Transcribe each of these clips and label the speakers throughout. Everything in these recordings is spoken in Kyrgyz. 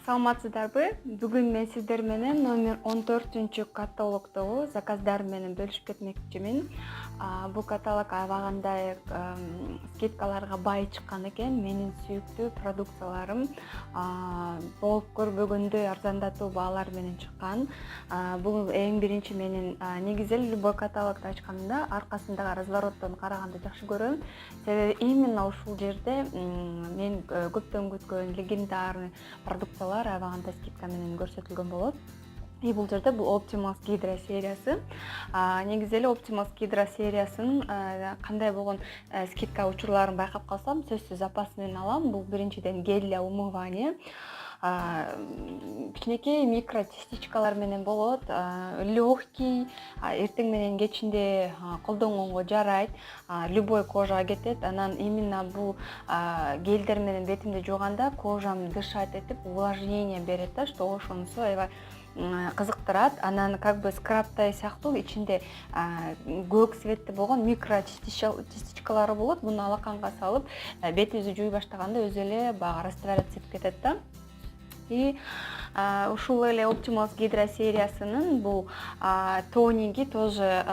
Speaker 1: Саламатсыздарбы? Бүгүн мен сиздер менен номер 14 каталогдогу заказдар менен бөлүшүп кетмекчимин. Бул каталог аябагандай скидкаларга бай чыккан экен. Менин сүйүктүү продукцияларым болуп көрбөгөндөй арзандатуу баалар менен чыккан. Бул эң биринчи менин негизи эле любой каталогду ачканда аркасындагы развороттон караганды жакшы көрөм. Себеби именно ушул жерде мен көптөн күткөн легендарный продукциялар аябагандай скидка менен көрсөтүлгөн болот. И бул жерде бул Optimal Hydra сериясы. Негизи эле Optimal Hydra сериясынын кандай болгон скидка учурларын байкап калсам, сөзсүз запас менен алам. Бул биринчиден гель для умывания. Кичинекей микро частичкалар менен болот, легкий, эртең менен кечинде колдонгонго жарайт, любой кожага кетет. Анан именно бул гелдер менен бетимди жууганда кожам дышать этип, увлажнение берет да, что ошонусу аябай кызыктырат. Анан как бы скрабтай сыяктуу ичинде көк цветти болгон микро частичкалары болот. Муну алаканга салып, бетибизди жууй баштаганда өзү эле баягы раствораться этип кетет да. И ушул эле Optimal Hydra сериясынын бул тониги тоже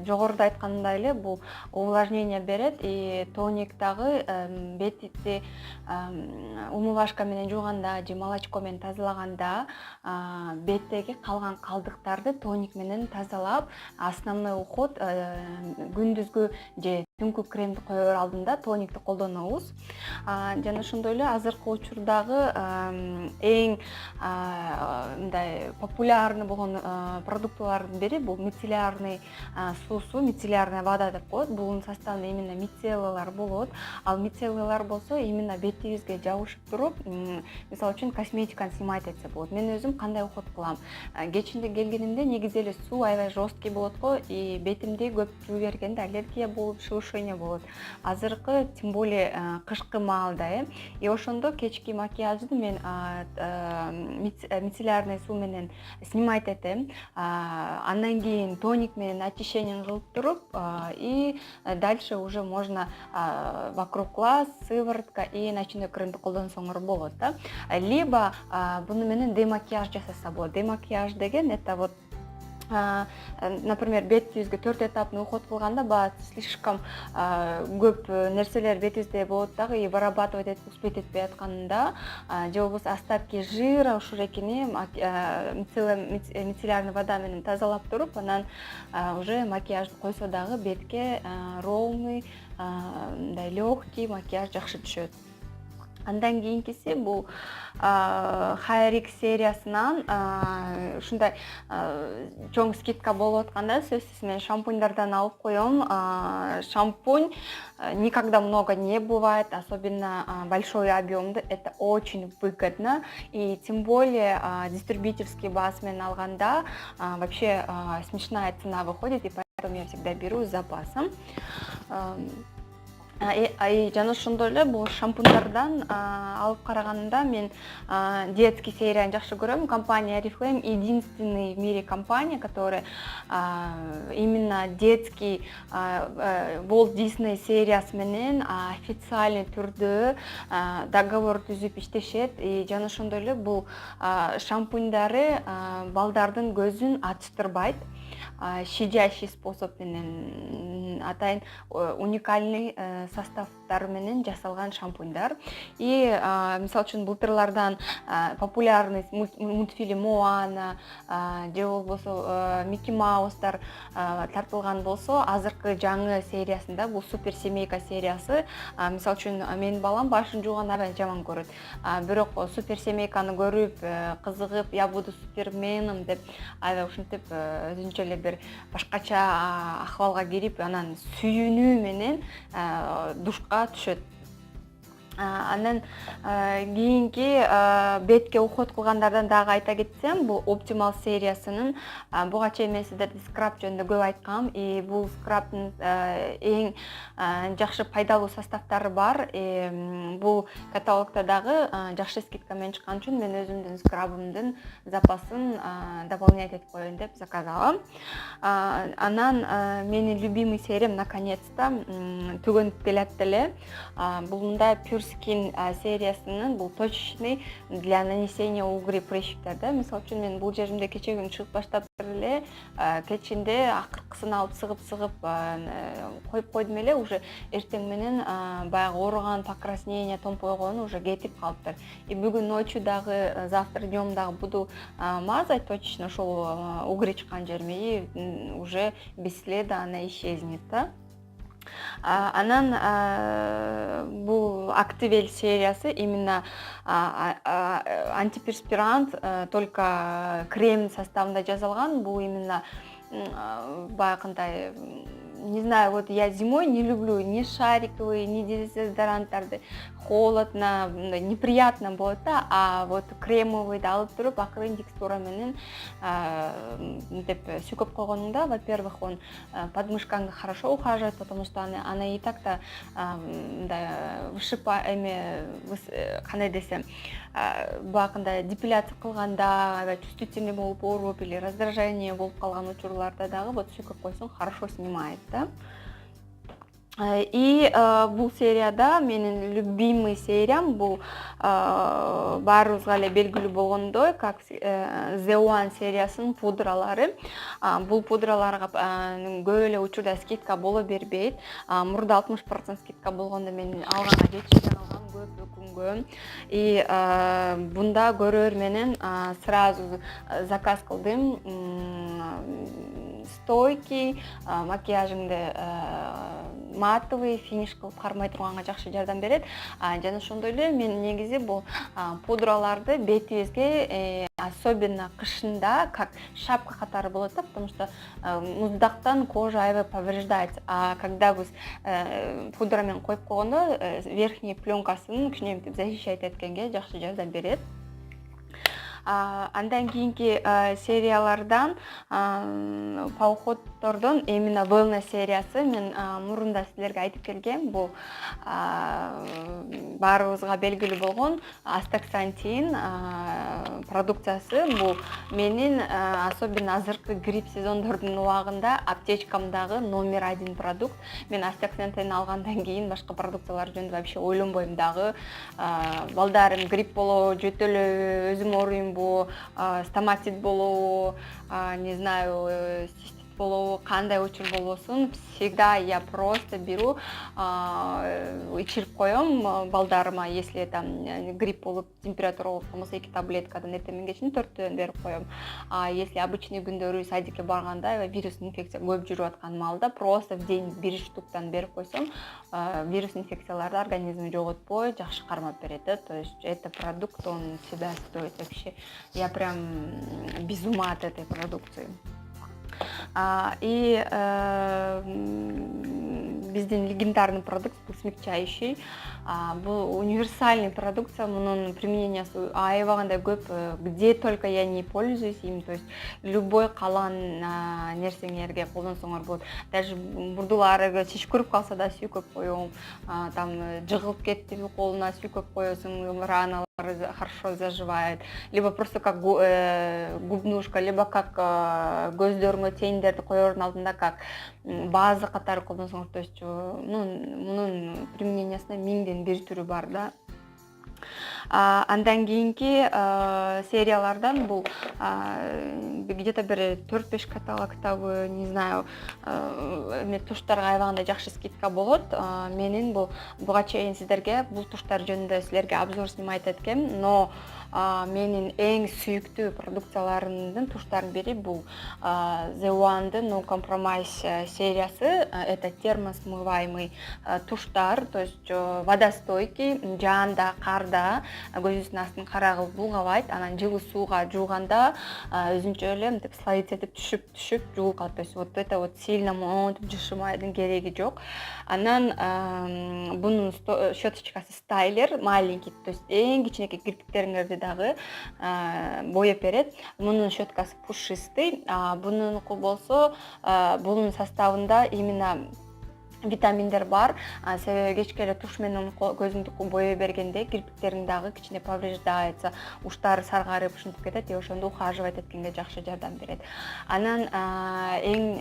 Speaker 1: жогоруда айткандай эле бул увлажнение берет. И тоник дагы бетти умывашка менен жууганда же молочко менен тазалаганда беттеги калган калдыктарды тоник менен тазалап, основной уход күндүзгү же түнкү кремди коёр алдында тоникти колдонобуз. Жана ошондой эле азыркы учурдагы эң мындай популярный болгон продуктылардын бири бул мицеллярный суусу, мицеллярная вода деп коет. Бунун составында именно мицеллиялар болот. Ал мицеллиялар болсо именно бетибизге жабышып туруп, мисалы үчүн косметиканы снимать этсе болот. Мен өзүм кандай уход кылам? Кечинде келгенимде негизи эле суу аябай жесткий болот го, и бетимди көп жуу бергенде аллергия болуп, шелушение болот. Азыркы, тем более кышкы маалда, и ошондо кечки макияжды мен мицеллярный суу менен снимать этем. Андан кийин тоник менен очищение кылып туруп, и дальше уже можно вокруг глаз, сыворотка и ночной кремди колдонсоңор болот да. Либо буну менен демакияж жасаса болот. Демакияж деген это вот, например, бетибизге 4 этапный уход кылганда слишком көп нерселер бетибизде болот дагы, и вырабатывать этип успеть этпей атканында, же болбосо остатки жира ушул экини мицеллярный вода менен тазалап туруп, анан уже макияжды койсо дагы бетке ровный, мындай легкий макияж жакшы түшөт. Андан кийинкиси бул HRX сериясынан ушундай чоң скидка болуп атканда сөзсүз мен шампуньдардан алып коем. Шампунь никогда много не бывает, особенно большой объемды. Это очень выгодно, и тем более дистрибьюторский баз менен алганда вообще смешная цена выходит, и поэтому я всегда беру с запасом. Жана ошондой эле бул шампуньдардан алып караганда мен детский серияны жакшы көрөм. Компания Oriflame единственный в мире компания, которая именно детский Walt Disney сериясы менен официальный түрдө договор түзүп иштешет. И жана ошондой эле бул шампуньдары балдардын көзүн ачтырбайт. Щадящий способ менен атайын уникальный составдар менен жасалган шампуньдар. И мисалы үчүн былтырлардан популярный мультфильм Моана же болбосо Микки Маустар тартылган болсо, азыркы жаңы сериясында бул супер семейка сериясы, мисалы үчүн менин балам башын жууган аябай жаман көрөт. Бирок супер семейканы көрүп, кызыгып, я буду суперменом деп аябай ушинтип өзүнчө эле бир башкача акыбалга кирип, анан сүйүнүү менен душка түшөт. Анан кийинки бетке уход кылгандардан дагы айта кетсем, бул Optimal сериясынын буга чейин мен сиздерге скраб жөнүндө көп айткам. И бул скрабдын эң жакшы пайдалуу составдары бар. Бул каталогда дагы жакшы скидка менен чыккан үчүн мен өзүмдүн скрабымдын запасын дополнять этип коеюн деп заказ алам. Анан менин любимый сериям наконец-то түгөнүп келет деле. Бул мындай Pure Skin сериясынын бул точечный для нанесения угри прыщиктер да. Мисалы үчүн мен бул жеримде кече күнү чыгып баштап эле кечинде акыркысын алып сыгып коюп койдум эле, уже эртең менен баягы ооруган покраснение, томпойгон уже кетип калыптыр. И бүгүн ночью дагы, завтра днем дагы буду мазать точечно ошол угри чыккан жериме, и уже без следа она исчезнет да. Анан бул Activel сериясы именно антиперспирант, только крем составында жасалган. Бул именно баягындай, не знаю, вот я зимой не люблю ни шариковые, ни дезодорантарды. Холодно, неприятно болот да, а вот кремовыйды алып туруп акырын текстура менен деп сүйкөп койгонуңда, во-первых, он подмышкаңды хорошо ухаживает, потому что она и так-то кандай десем, баягындай депиляция кылганда чувствительный болуп ооруп или раздражение болуп калган учурларда дагы вот сүйкөп койсоң хорошо снимает да. И бул серияда менин любимый сериям бул баарыбызга эле белгилүү болгондой, как The One сериясынын пудралары. Бул пудраларга көп эле учурда скидка боло бербейт. Мурда 60% скидка болгондо мен алганга жетишпей калгам көп күнгө. И бунда көрөр менен сразу заказ кылдым. Стойкий, макияжыңды матовый, финиш кылып кармай турганга жакшы жардам берет. Жана ошондой эле мен негизи бул пудраларды бетибизге особенно кышында как шапка катары болот да, потому что муздактан кожа аябай повреждается. А когда биз пудрамен коюп койгондо верхний пленкасын кичине защищать эткенге жакшы жардам берет. Андан кийинки сериялардан походтордон именно wellness сериясы мен мурунда силерге айтып келгем. Бул баарыбызга белгилүү болгон астаксантин продукциясы. Бул менин особенно азыркы грипп сезондордун убагында аптечкамдагы номер 1 продукт. Мен астаксантин алгандан кийин башка продукциялар жөнүндө вообще ойлонбойм дагы. Балдарым грипп болобу, жөтөлөбү, өзүм ооруйм, стоматит болобу, не знаю, цистит болобу, кандай учур болбосун, всегда я просто беру, ичирип коем балдарыма, если там грипп болуп, температура болуп калса 2 таблеткадан эртең кечин 4-төн берип коем. А если обычный күндөрү садикке барганда вирус инфекция көп жүрүп аткан маалда просто в день 1 штуктан берип койсом, вирус инфекцияларды организм жоготпой, жакшы кармап берет. То есть это продукт, он всегда стоит вообще. Я прям без ума от этой продукции. И биздин легендарный продукт бул смягчающий. Бул универсальный продукция, мунун применениясы аябагандай көп. Где только я не пользуюсь им, то есть любой калан нерсеңерге колдонсоңор болот. Даже бурдуларыга чечкүрүп калса да сүйкөп коем, там жыгылып кеттиби колуна сүйкөп коесуң, раналары хорошо заживает, либо просто как губнушка, либо как көздөрүңө тендерди коердун алдында как база катары колдонсоңор. То есть мунун применениясында 1000ден бир түрү бар да. Андан кийинки сериялардан бул где-то бир 4-5 каталогтабы, не знаю, туштарга аябагандай жакшы скидка болот. Менин буга чейин сиздерге бул туштар жөнүндө силерге обзор снимать эткем, но менин эң сүйүктүү продукцияларымдын туштарын бири бул The One'дын No Compromise сериясы. Это термосмываемый туштар, то есть водостойкий, жаанда, карда көзүңүздүн астын карагыл булгабайт. Анан жылуу сууга жууганда өзүнчө эле мынтип слоиться этип түшүп жуулуп калат. То есть вот это вот сильно монтип жышымайдын кереги жок. Анан бунун щеточкасы стайлер маленький, то есть эң кичинекей кирпиктериңерди дагы боеп берет. Мунун щеткасы пушистый, бунунку болсо бунун составында именно витаминдер бар. Себеби кечке эле туш менен көзүңдү боей бергенде кирпиктериң дагы кичине повреждается, уштары саргарып ушинтип кетет, и ошондо ухаживать эткенге жакшы жардам берет. Анан эң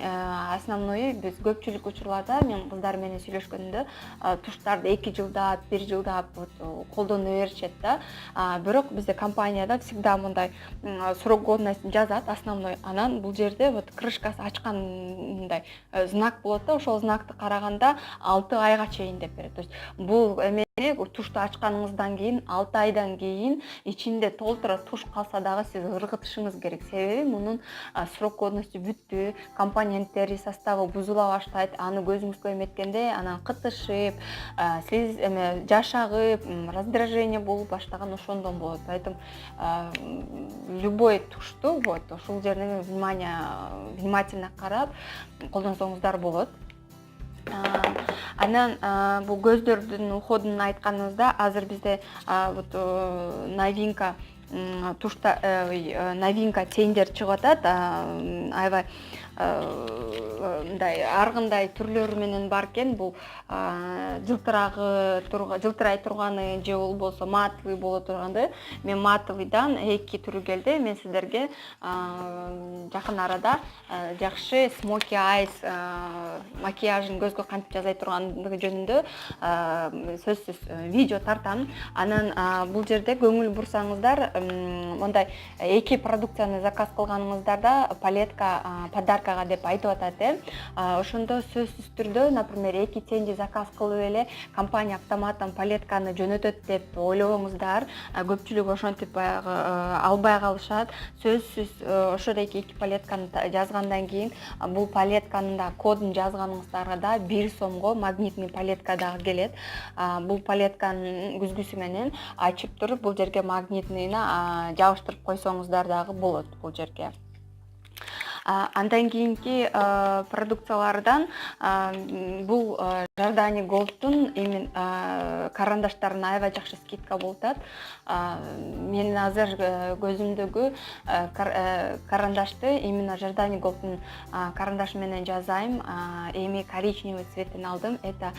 Speaker 1: основной биз көпчүлүк учурларда мен кыздар менен сүйлөшкөндө туштарды 2 жылдап, 1 жылдап колдоно беришет да. Бирок бизде компанияда всегда мындай срок годностьин жазат основной. Анан бул жерде вот крышкасы ачкан мындай знак болот да, ошол знакты караганда 6 айга чейин деп берет. То есть бул эмени тушту ачканыңыздан кийин 6 айдан кийин ичинде толтура туш калса дагы сиз ыргытышыңыз керек. Себеби мунун срок годности бүттү, компоненттери составы бузула баштайт. Аны көзүңүзгө эметкенде анан кытышып, сиз жашагып, раздражение болуп баштаган ошондон болот. Поэтому любой тушту вот ушул жерине внимательно карап колдонсоңуздар болот. Анан бул көздөрдүн уходун айтканыбызда азыр бизде вот новинка тушта новинка тендер чыгып атат. Аябай мындай ар кандай түрлөрү менен бар экен. Бул жылтырай турганы же болбосо матовый боло турганды. Мен матовыйдан 2 түрү келди. Мен сиздерге жакын арада жакшы smoky eyes макияжын көзгө кантип жасай тургандыгы жөнүндө сөзсүз видео тартам. Анан бул жерде көңүл бурсаңыздар, мындай 2 продукцияны заказ кылганыңыздарда палетка подаркага деп айтып атат. Ошондо сөзсүз түрдө, например, 2 тенди заказ кылып эле компания автоматтан палетканы жөнөтөт деп ойлобоңуздар. Көпчүлүк ошентип баягы албай калышат. Сөзсүз ошодоки 2 палетканы жазгандан кийин бул палетканын да кодун жазганыңыздарга да 1 сомго магнитный палетка дагы келет. Бул палетканын күзгүсү менен ачып туруп бул жерге магнитныйына жабыштырып койсоңуздар дагы болот бул жерге. Андан кийинки продукциялардан бул Jardani Gold'ун карандаштарына аябай жакшы скидка болуп атат. Мен азыр көзүмдөгү карандашты именно Jardani Gold'ун карандашы менен жазайм. Эми коричневый цветин алдым. Это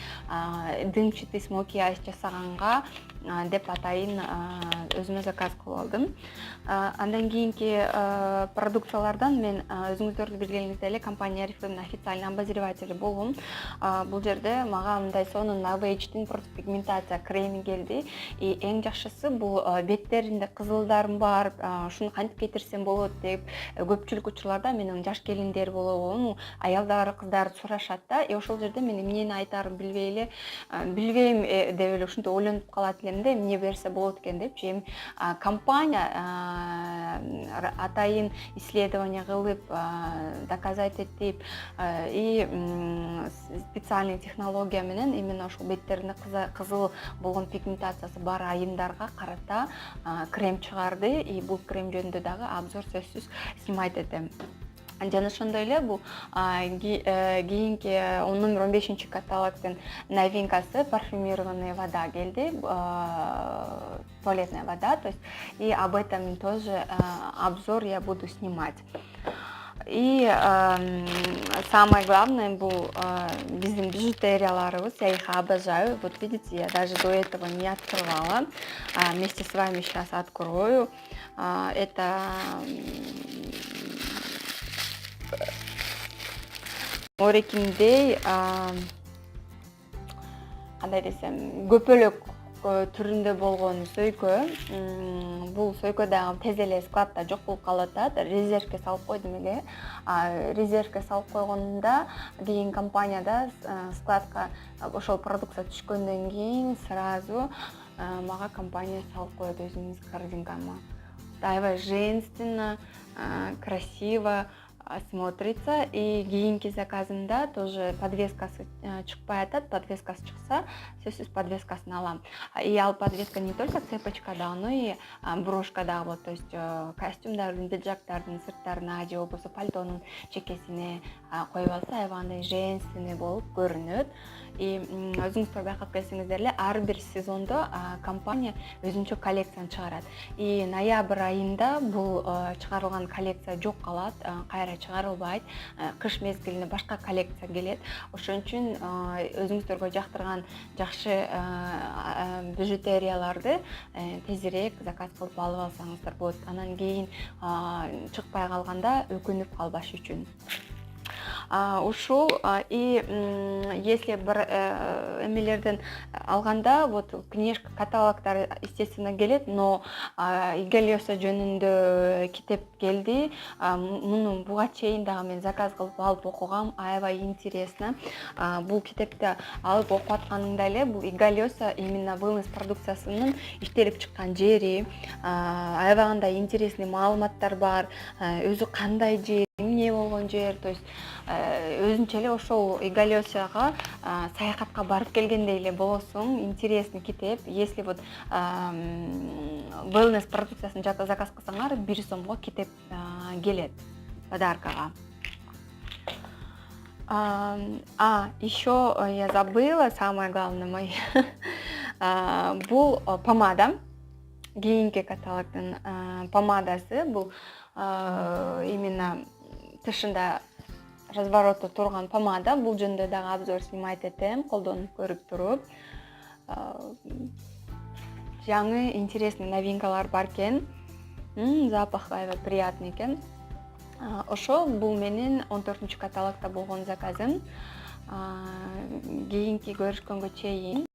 Speaker 1: дымчатый smoky eyes жасаганга деп атайын өзүмө заказ кылып алдым. Андан кийинки продукциялардан мен өзүңүздөрдү билгениңиздей эле компания Oriflame'нын официальный обозреватель болдум. Бул жерде мага мындай сонун Novage против пигментация креми келди. И эң жакшысы бул беттеринде кызылдарым бар, ушуну кантип кетирсем болот деп көпчүлүк учурларда менин жаш келиндер болобу, аялдар, кыздар сурашат да. И ошол жерде мен эмнени айтарымды билбейм деп эле ушинтип ойлонуп калат элем да, эмне берсе болот экен депчи. Эми компания атайын исследование кылып, доказать этип и специальный технология менен именно ошол беттеринде кызыл болгон пигментациясы бар айымдарга карата крем чыгарды. И бул крем жөнүндө дагы обзор сөзсүз снимать этем. Жана ошондой эле бул кийинки номер 15 каталогдун новинкасы парфюмированная вода келди, туалетная вода, то есть и об этом тоже обзор я буду снимать. И самое главное, бул биздин бижутерияларыбыз, я их обожаю. Вот видите, я даже до этого не открывала. Вместе с вами сейчас открою. Это Орекиндей, кандай десем, көпөлөк түрүндө болгон сөйкө. Бул сөйкө дагы тез эле складта жок болуп калып атат. Резервке салып койдум эле. Резервке салып койгондо кийин компанияда складка ошол продукция түшкөндөн кийин сразу мага компания салып коет өзүнүн корзинкама. Аябай женственно, красиво смотрится. И кийинки заказымда тоже подвескасы чыкпай атат. Подвескасы чыкса, сөзсүз подвескасын алам. И ал подвеска не только цепочкада, но и брошка дагы болот. То есть костюмдардын, пиджактардын сырттарына же болбосо пальтонун чекесине коюп алса, аябай женственный болуп көрүнөт. И өзүңүздөр байкап келсеңиздер эле ар бир сезондо компания өзүнчө коллекцияны чыгарат. И ноябрь айында бул чыгарылган коллекция жок калат, кайра чыгарылбайт. Кыш мезгилине башка коллекция келет. Ошон үчүн өзүңүздөргө жактырган жакшы бижутерияларды тезирээк заказ кылып алып алсаңыздар болот. Анан кийин чыкпай калганда өкүнүп калбаш үчүн. Ушул и если бир эмелерден алганда, вот книжка, каталогдор естественно келет, но Игелиоса жөнүндө китеп келди. Муну буга чейин дагы мен заказ кылып алып окугам, аябай интересно. Бул китепти алып окуп атканымда эле бул Игелиоса именно wellness продукциясынын иштелип чыккан жери, аябай кандай интересный маалыматтар бар, өзү кандай жер, эмне болгон жер, то есть өзүнчө эле ошол Игелиосага саякатка барып келгендей эле болосуң. Интересный китеп. Если вот wellness продукциясын заказ кылсаңар 1 сомго китеп келет подаркага. Еще я забыла, самое главное, бул помада. Кийинки каталогдун помадасы бул именно тышында разворотто турган помада. Бул жөнүндө дагы обзор снимать этем, колдонуп көрүп туруп. Жаңы интересный новинкалар бар экен. Запах аябай приятный экен. Ошо бул менин 14-каталогда болгон заказым. Кийинки көрүшкөнгө чейин